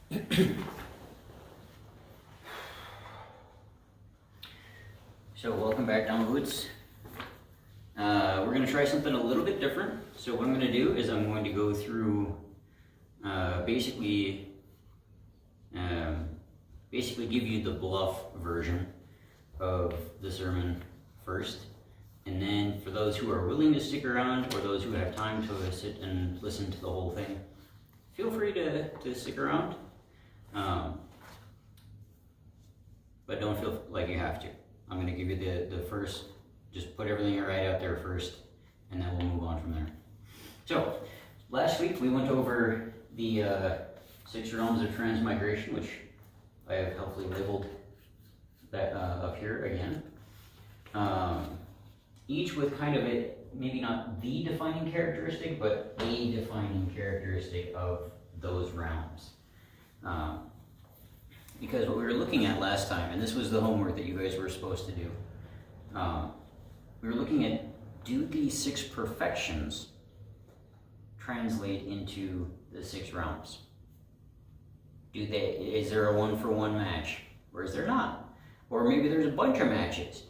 So welcome back down the woods. We're going to try something a little bit different. So what I'm going to do is I'm going to go through basically give you the bluff version of the sermon first. And then for those who are willing to stick around or those who have time to sit and listen to the whole thing, feel free to stick around. But don't feel like you have to. I'm going to give you the first, just put everything right out there first, and then we'll move on from there. So, last week we went over the 6 realms of transmigration, which I have helpfully labeled that up here again. Each with kind of a, maybe not the defining characteristic, but a defining characteristic of those realms. Because what we were looking at last time, and this was the homework that you guys were supposed to do, we were looking at, do these 6 perfections translate into the 6 realms? Is there a 1-for-1 match? Or is there not? Or maybe there's a bunch of matches.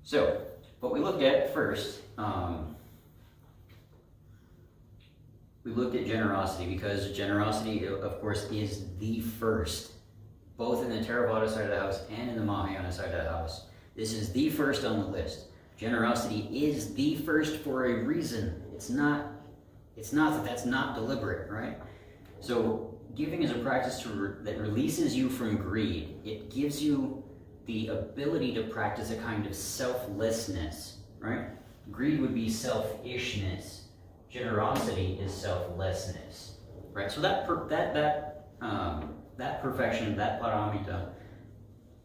So, what we looked at first, we looked at generosity, because generosity, of course, is the first, both in the Theravada side of the house and in the Mahayana side of the house. This is the first on the list. Generosity is the first for a reason. It's not that that's not deliberate, right? So giving is a practice that releases you from greed. It gives you the ability to practice a kind of selflessness, right? Greed would be selfishness. Generosity is selflessness, right? So that perfection, that paramita,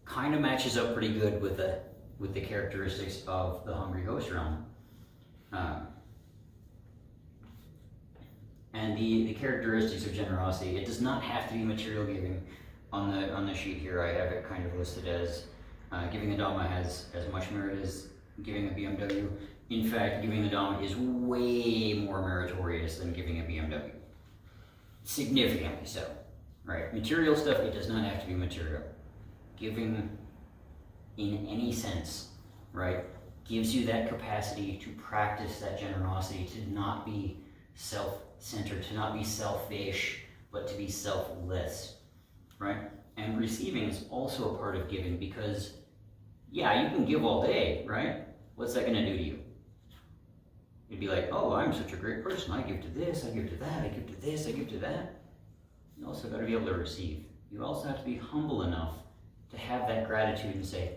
kind of matches up pretty good with the characteristics of the hungry ghost realm. And the characteristics of generosity, it does not have to be material giving. On the sheet here, I have it kind of listed as giving a Dhamma has as much merit as giving a BMW. In fact, giving a Dhamma is way more meritorious than giving a BMW. Significantly so, right? Material stuff, it does not have to be material. Giving in any sense, right, gives you that capacity to practice that generosity, to not be self-centered, to not be selfish, but to be selfless, right? And receiving is also a part of giving, because, yeah, you can give all day, right? What's that going to do to you? You'd be like, oh, I'm such a great person. I give to this, I give to that, I give to this, I give to that. You also got to be able to receive. You also have to be humble enough to have that gratitude and say,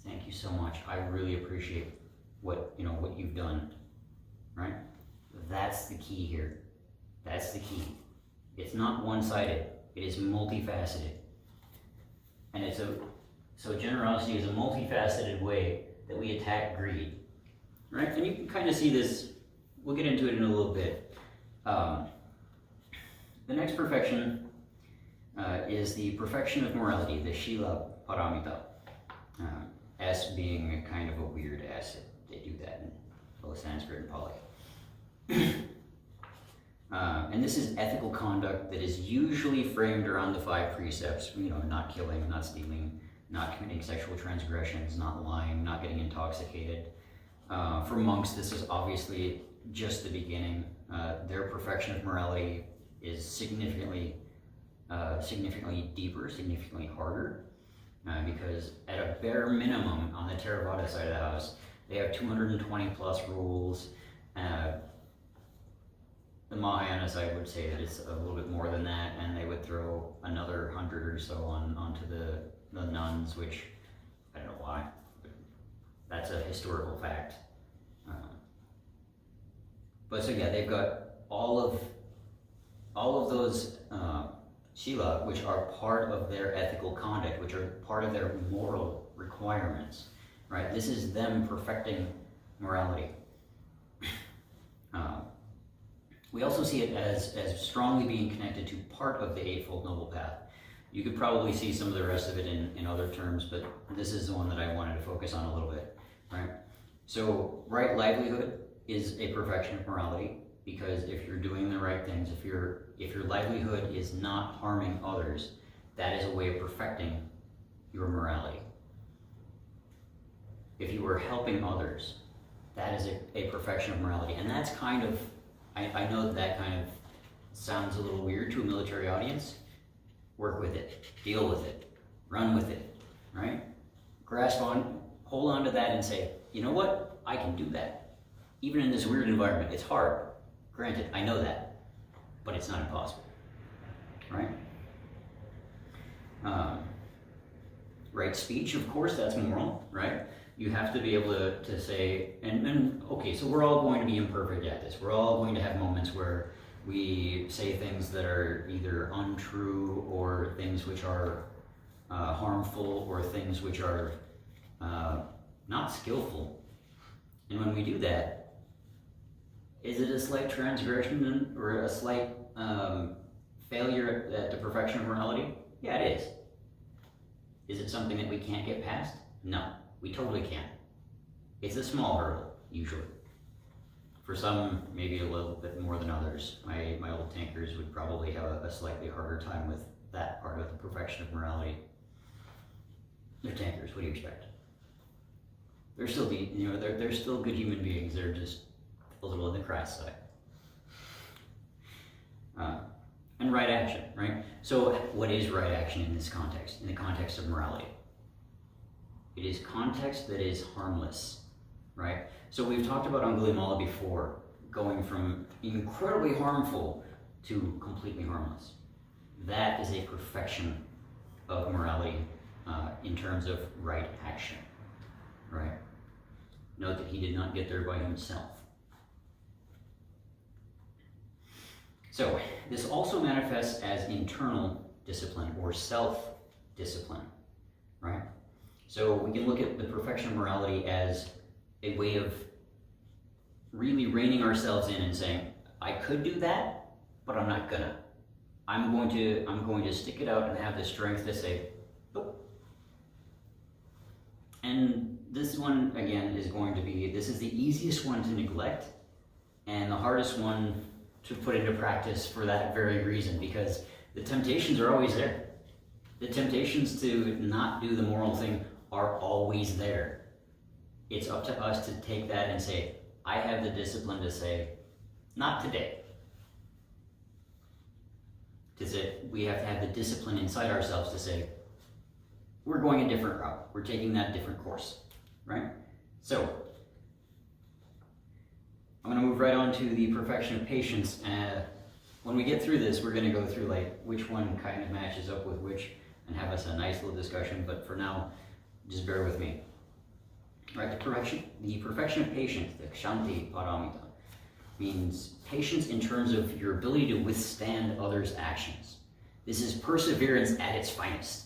thank you so much. I really appreciate what you've done, right? That's the key here. That's the key. It's not one-sided. It is multifaceted. And so generosity is a multifaceted way that we attack greed, right? And you can kind of see this. We'll get into it in a little bit. The next perfection is the perfection of morality, the Shila Paramita. S being a kind of a weird S. They do that in both Sanskrit and Pali. And this is ethical conduct that is usually framed around the 5 precepts, not killing, not stealing, not committing sexual transgressions, not lying, not getting intoxicated. For monks, this is obviously just the beginning. Their perfection of morality is significantly deeper, significantly harder, because at a bare minimum on the Theravada side of the house, they have 220 plus rules. The Mahayana side would say that it's a little bit more than that, and they would throw another 100 or so onto the nuns, which I don't know why, but that's a historical fact. But so yeah, they've got all of those Shila, which are part of their ethical conduct, which are part of their moral requirements, right? This is them perfecting morality. We also see it as strongly being connected to part of the Eightfold Noble Path. You could probably see some of the rest of it in other terms, but this is the one that I wanted to focus on a little bit, right? So, right livelihood is a perfection of morality, because if you're doing the right things, if you're if your livelihood is not harming others, that is a way of perfecting your morality. If you are helping others, that is a perfection of morality. And that's kind of, I know that kind of sounds a little weird to a military audience. Work with it, deal with it, run with it, right? Grasp on, hold on to that and say, you know what? I can do that. Even in this weird environment, it's hard. Granted, I know that, but it's not impossible, right? Right speech, of course, that's moral, right? You have to be able to say, and okay, so we're all going to be imperfect at this. We're all going to have moments where we say things that are either untrue or things which are harmful or things which are not skillful. And when we do that, is it a slight transgression or a slight failure at the perfection of morality? Yeah, it is. Is it something that we can't get past? No, we totally can. It's a small hurdle, usually. For some, maybe a little bit more than others. My old tankers would probably have a slightly harder time with that part of the perfection of morality. They're tankers, what do you expect? They're still they're still good human beings. They're just a little on the crass side. And right action, right? So what is right action in this context, in the context of morality? It is context that is harmless, right? So we've talked about Angulimala before, going from incredibly harmful to completely harmless. That is a perfection of morality in terms of right action, right? Note that he did not get there by himself. So this also manifests as internal discipline or self-discipline, right? So we can look at the perfection of morality as a way of really reining ourselves in and saying, I could do that, but I'm not gonna. I'm going to stick it out and have the strength to say, nope. And this one, again, this is the easiest one to neglect and the hardest one to put into practice for that very reason, because the temptations are always there. The temptations to not do the moral thing are always there. It's up to us to take that and say, I have the discipline to say, not today. To say, we have to have the discipline inside ourselves to say, we're going a different route. We're taking that different course, right? So, I'm going to move right on to the perfection of patience. When we get through this, we're going to go through like which one kind of matches up with which and have us a nice little discussion. But for now, just bear with me. Right, the perfection of patience, the kshanti paramita, means patience in terms of your ability to withstand others' actions. This is perseverance at its finest.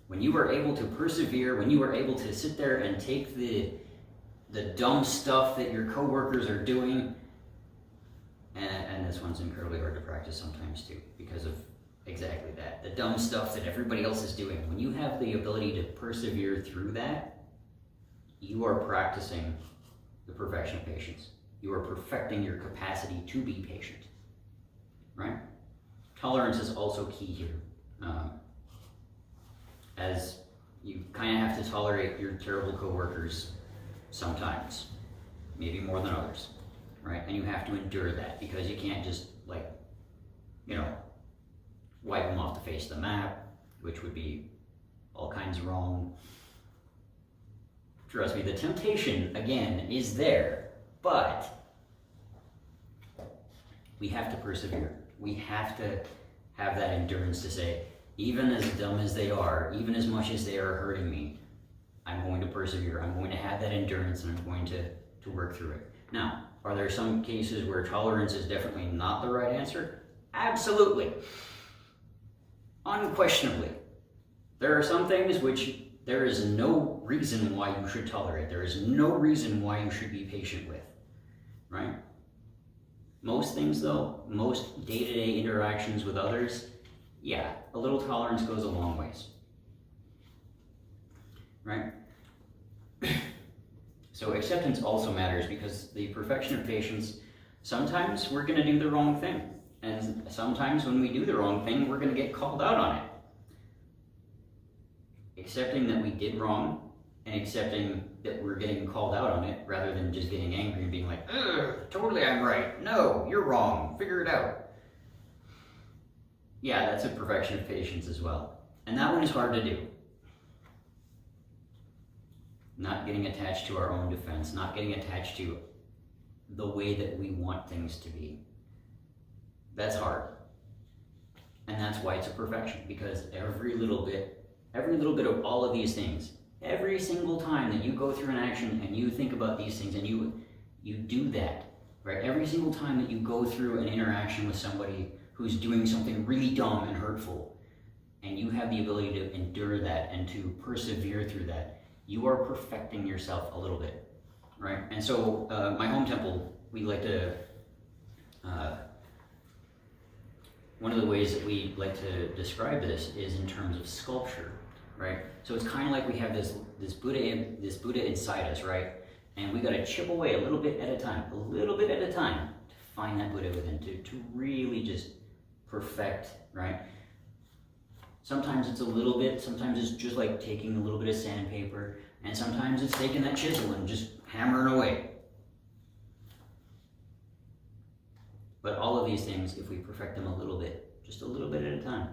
When you are able to persevere, when you are able to sit there and take the dumb stuff that your coworkers are doing, and this one's incredibly hard to practice sometimes too, because of exactly that. The dumb stuff that everybody else is doing. When you have the ability to persevere through that, you are practicing the perfection of patience. You are perfecting your capacity to be patient, right? Tolerance is also key here. As you kind of have to tolerate your terrible coworkers sometimes, maybe more than others, right? And you have to endure that because you can't just wipe them off the face of the map, which would be all kinds wrong. Trust me, the temptation, again, is there, but we have to persevere. We have to have that endurance to say, even as dumb as they are, even as much as they are hurting me, I'm going to persevere. I'm going to have that endurance and I'm going to work through it. Now, are there some cases where tolerance is definitely not the right answer? Absolutely. Unquestionably. There are some things which there is no reason why you should tolerate. There is no reason why you should be patient with, right? Most things though, most day-to-day interactions with others, yeah, a little tolerance goes a long ways, right? So acceptance also matters because the perfection of patience, sometimes we're gonna do the wrong thing. And sometimes when we do the wrong thing, we're going to get called out on it. Accepting that we did wrong and accepting that we're getting called out on it rather than just getting angry and being like, ugh, totally I'm right. No, you're wrong. Figure it out. Yeah, that's a perfection of patience as well. And that one is hard to do. Not getting attached to our own defense, not getting attached to the way that we want things to be. That's hard. And that's why it's a perfection, because every little bit of all of these things, every single time that you go through an action and you think about these things and you do that, right? Every single time that you go through an interaction with somebody who's doing something really dumb and hurtful, and you have the ability to endure that and to persevere through that, you are perfecting yourself a little bit, right? And so my home temple, we like to, one of the ways that we like to describe this is in terms of sculpture, right? So it's kind of like we have this Buddha inside us, right? And we got to chip away a little bit at a time to find that Buddha within, to really just perfect, right? Sometimes it's a little bit, sometimes it's just like taking a little bit of sandpaper, and sometimes it's taking that chisel and just hammering away. But all of these things, if we perfect them a little bit, just a little bit at a time,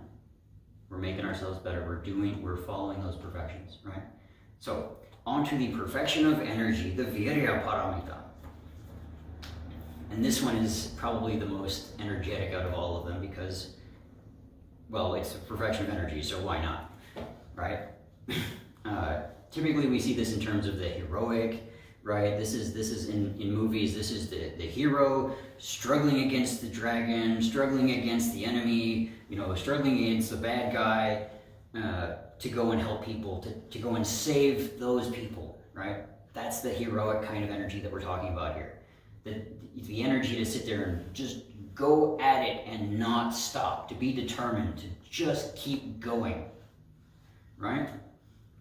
we're making ourselves better. We're following those perfections, right? So, on to the perfection of energy, the virya paramita. And this one is probably the most energetic out of all of them because, well, it's the perfection of energy, so why not, right? Typically we see this in terms of the heroic, right? This is in movies, this is the hero struggling against the dragon, struggling against the enemy, struggling against the bad guy, to go and help people, to go and save those people, right? That's the heroic kind of energy that we're talking about here. The energy to sit there and just go at it and not stop, to be determined, to just keep going, right?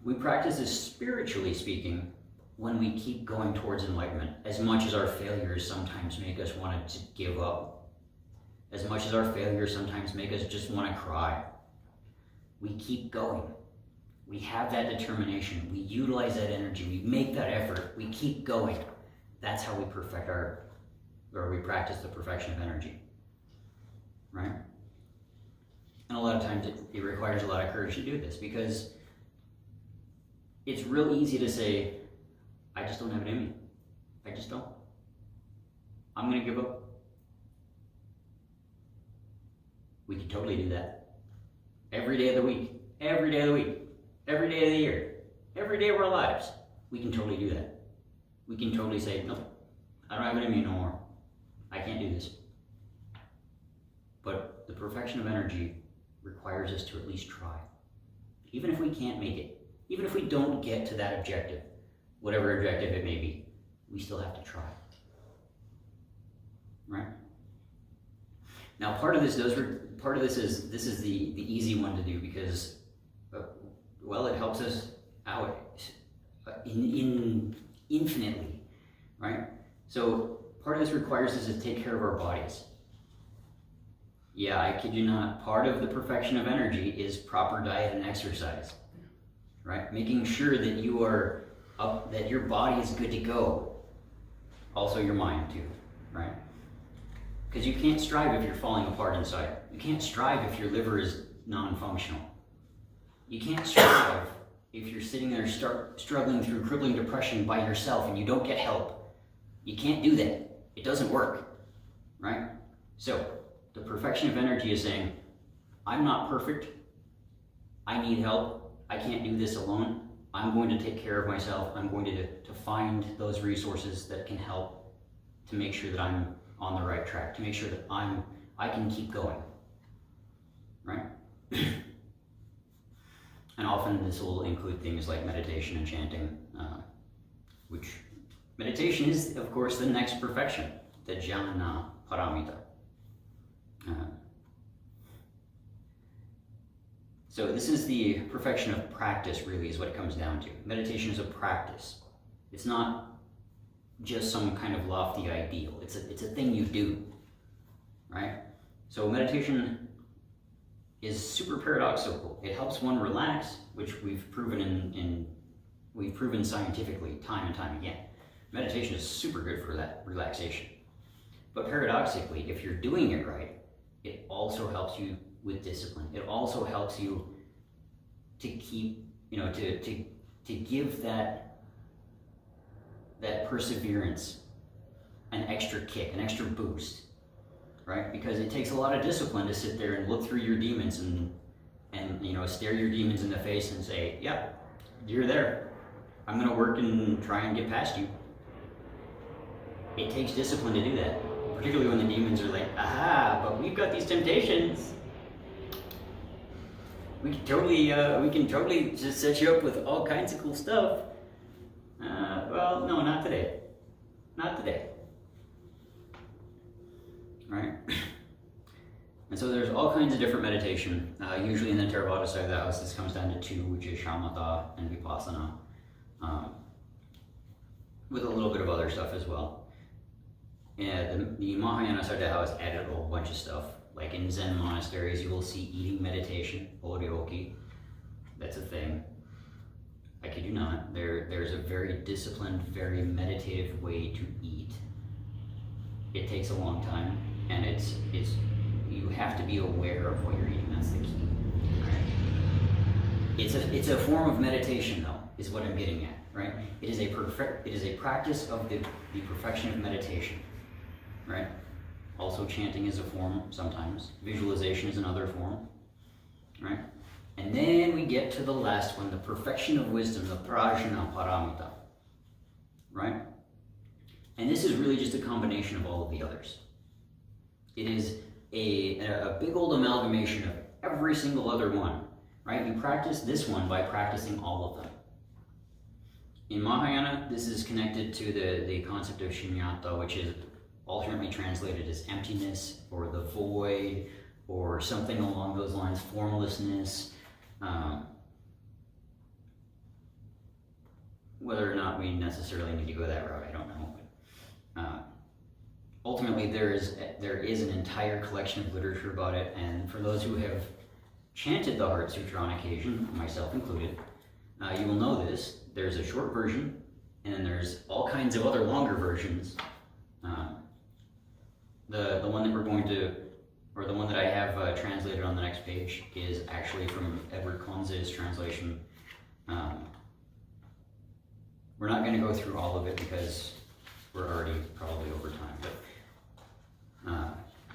We practice this spiritually speaking when we keep going towards enlightenment, as much as our failures sometimes make us want to give up, as much as our failures sometimes make us just want to cry. We keep going. We have that determination. We utilize that energy. We make that effort. We keep going. That's how we we practice the perfection of energy, right? And a lot of times it requires a lot of courage to do this because it's real easy to say, I just don't have it in me. I just don't. I'm going to give up. We can totally do that. Every day of the week, every day of the week, every day of the year, every day of our lives, we can totally do that. We can totally say, nope, I don't have it in me no more. I can't do this. But the perfection of energy requires us to at least try. Even if we can't make it, even if we don't get to that objective, whatever objective it may be, we still have to try. Right? Now, part of this is the easy one to do because, well, it helps us out infinitely, right? So part of this requires us to take care of our bodies. Yeah, I kid you not. Part of the perfection of energy is proper diet and exercise, right? Making sure that you are up, that your body is good to go. Also your mind too, right? Because you can't strive if you're falling apart inside. You can't strive if your liver is non-functional. You can't strive if you're sitting there struggling through crippling depression by yourself and you don't get help. You can't do that. It doesn't work, right? So, the perfection of energy is saying, I'm not perfect. I need help. I can't do this alone. I'm going to take care of myself. I'm going to find those resources that can help to make sure that I'm on the right track, to make sure that I can keep going, right? And often this will include things like meditation and chanting, which meditation is, of course, the next perfection, the jhana paramita. So this is the perfection of practice, really, is what it comes down to. Meditation is a practice. It's not just some kind of lofty ideal. It's a thing you do, right? So meditation is super paradoxical. It helps one relax, which we've proven we've proven scientifically time and time again. Meditation is super good for that relaxation. But paradoxically, if you're doing it right, it also helps you with discipline. It also helps you to keep, to give that perseverance an extra kick, an extra boost, right? Because it takes a lot of discipline to sit there and look through your demons and stare your demons in the face and say, "Yep, you're there. I'm gonna work and try and get past you." It takes discipline to do that, particularly when the demons are like, "Aha! But we've got these temptations. We can totally just set you up with all kinds of cool stuff." Well, no, not today. Not today. Right? And so there's all kinds of different meditation. Usually in the Theravada side of the house, this comes down to two, which is shamatha and vipassana, with a little bit of other stuff as well. And the Mahayana side of the house added a whole bunch of stuff. Like in Zen monasteries, you will see eating meditation, oryoki. That's a thing. I kid you not. There's a very disciplined, very meditative way to eat. It takes a long time, and it's you have to be aware of what you're eating. That's the key. Right? It's a form of meditation, though, is what I'm getting at. Right? It is a practice of the perfection of meditation. Right? Also, chanting is a form sometimes. Visualization is another form. Right? And then we get to the last one, the perfection of wisdom, the prajna paramita. Right? And this is really just a combination of all of the others. It is a big old amalgamation of every single other one. Right? You practice this one by practicing all of them. In Mahayana, this is connected to the concept of shunyata, which is alternately translated as emptiness or the void or something along those lines, formlessness. Whether or not we necessarily need to go that route, I don't know. But, ultimately, there is an entire collection of literature about it, and for those who have chanted the Heart Sutra on occasion, myself included, you will know this. There's a short version, and then there's all kinds of other longer versions. The one that we're going to, or the one that I have translated on the next page, is actually from Edward Conze's translation. We're not going to go through all of it because we're already probably over time. But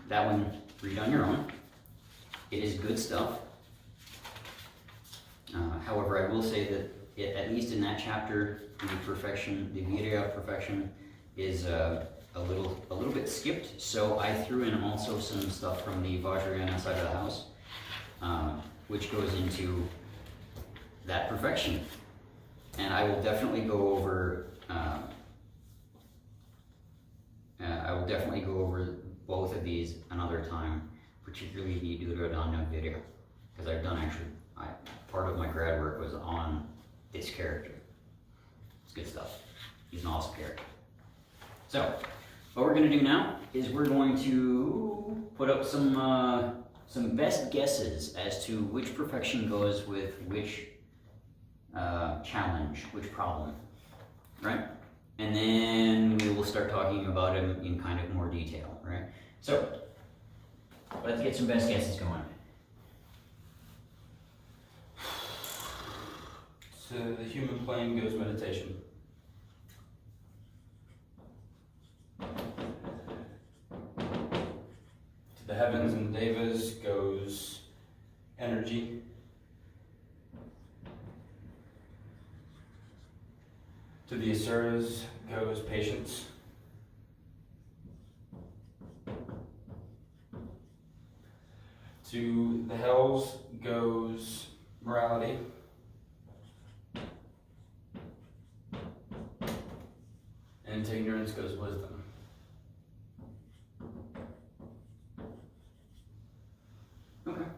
that one, read on your own. It is good stuff. However, I will say that at least in that chapter, the virya perfection, is a little bit skipped. So I threw in also some stuff from the Vajrayana side of the house, which goes into that perfection. And I will definitely go over. Both of these another time, particularly the Duryodhana video, because part of my grad work was on this character. It's good stuff. He's an awesome character. So, what we're going to do now is we're going to put up some best guesses as to which perfection goes with which challenge, which problem, right? And then we will start talking about them in kind of more detail, right? So, let's get some best guesses going. So the human plane goes meditation. To the heavens and devas goes energy. To the asuras goes patience. To the hells goes morality. And to ignorance goes wisdom. Okay.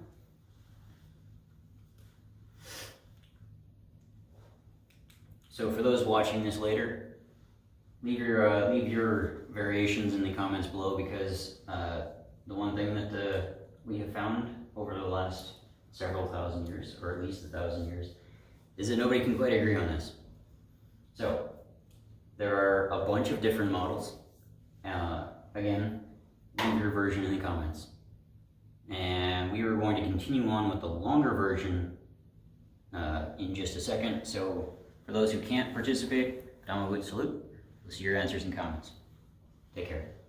So for those watching this later, leave your variations in the comments below, because the one thing that we have found over the last several thousand years, or at least 1,000 years, is that nobody can quite agree on this. So, there are a bunch of different models. Again, leave your version in the comments. And we are going to continue on with the longer version in just a second. So, for those who can't participate, Dama would salute. We'll see your answers and comments. Take care.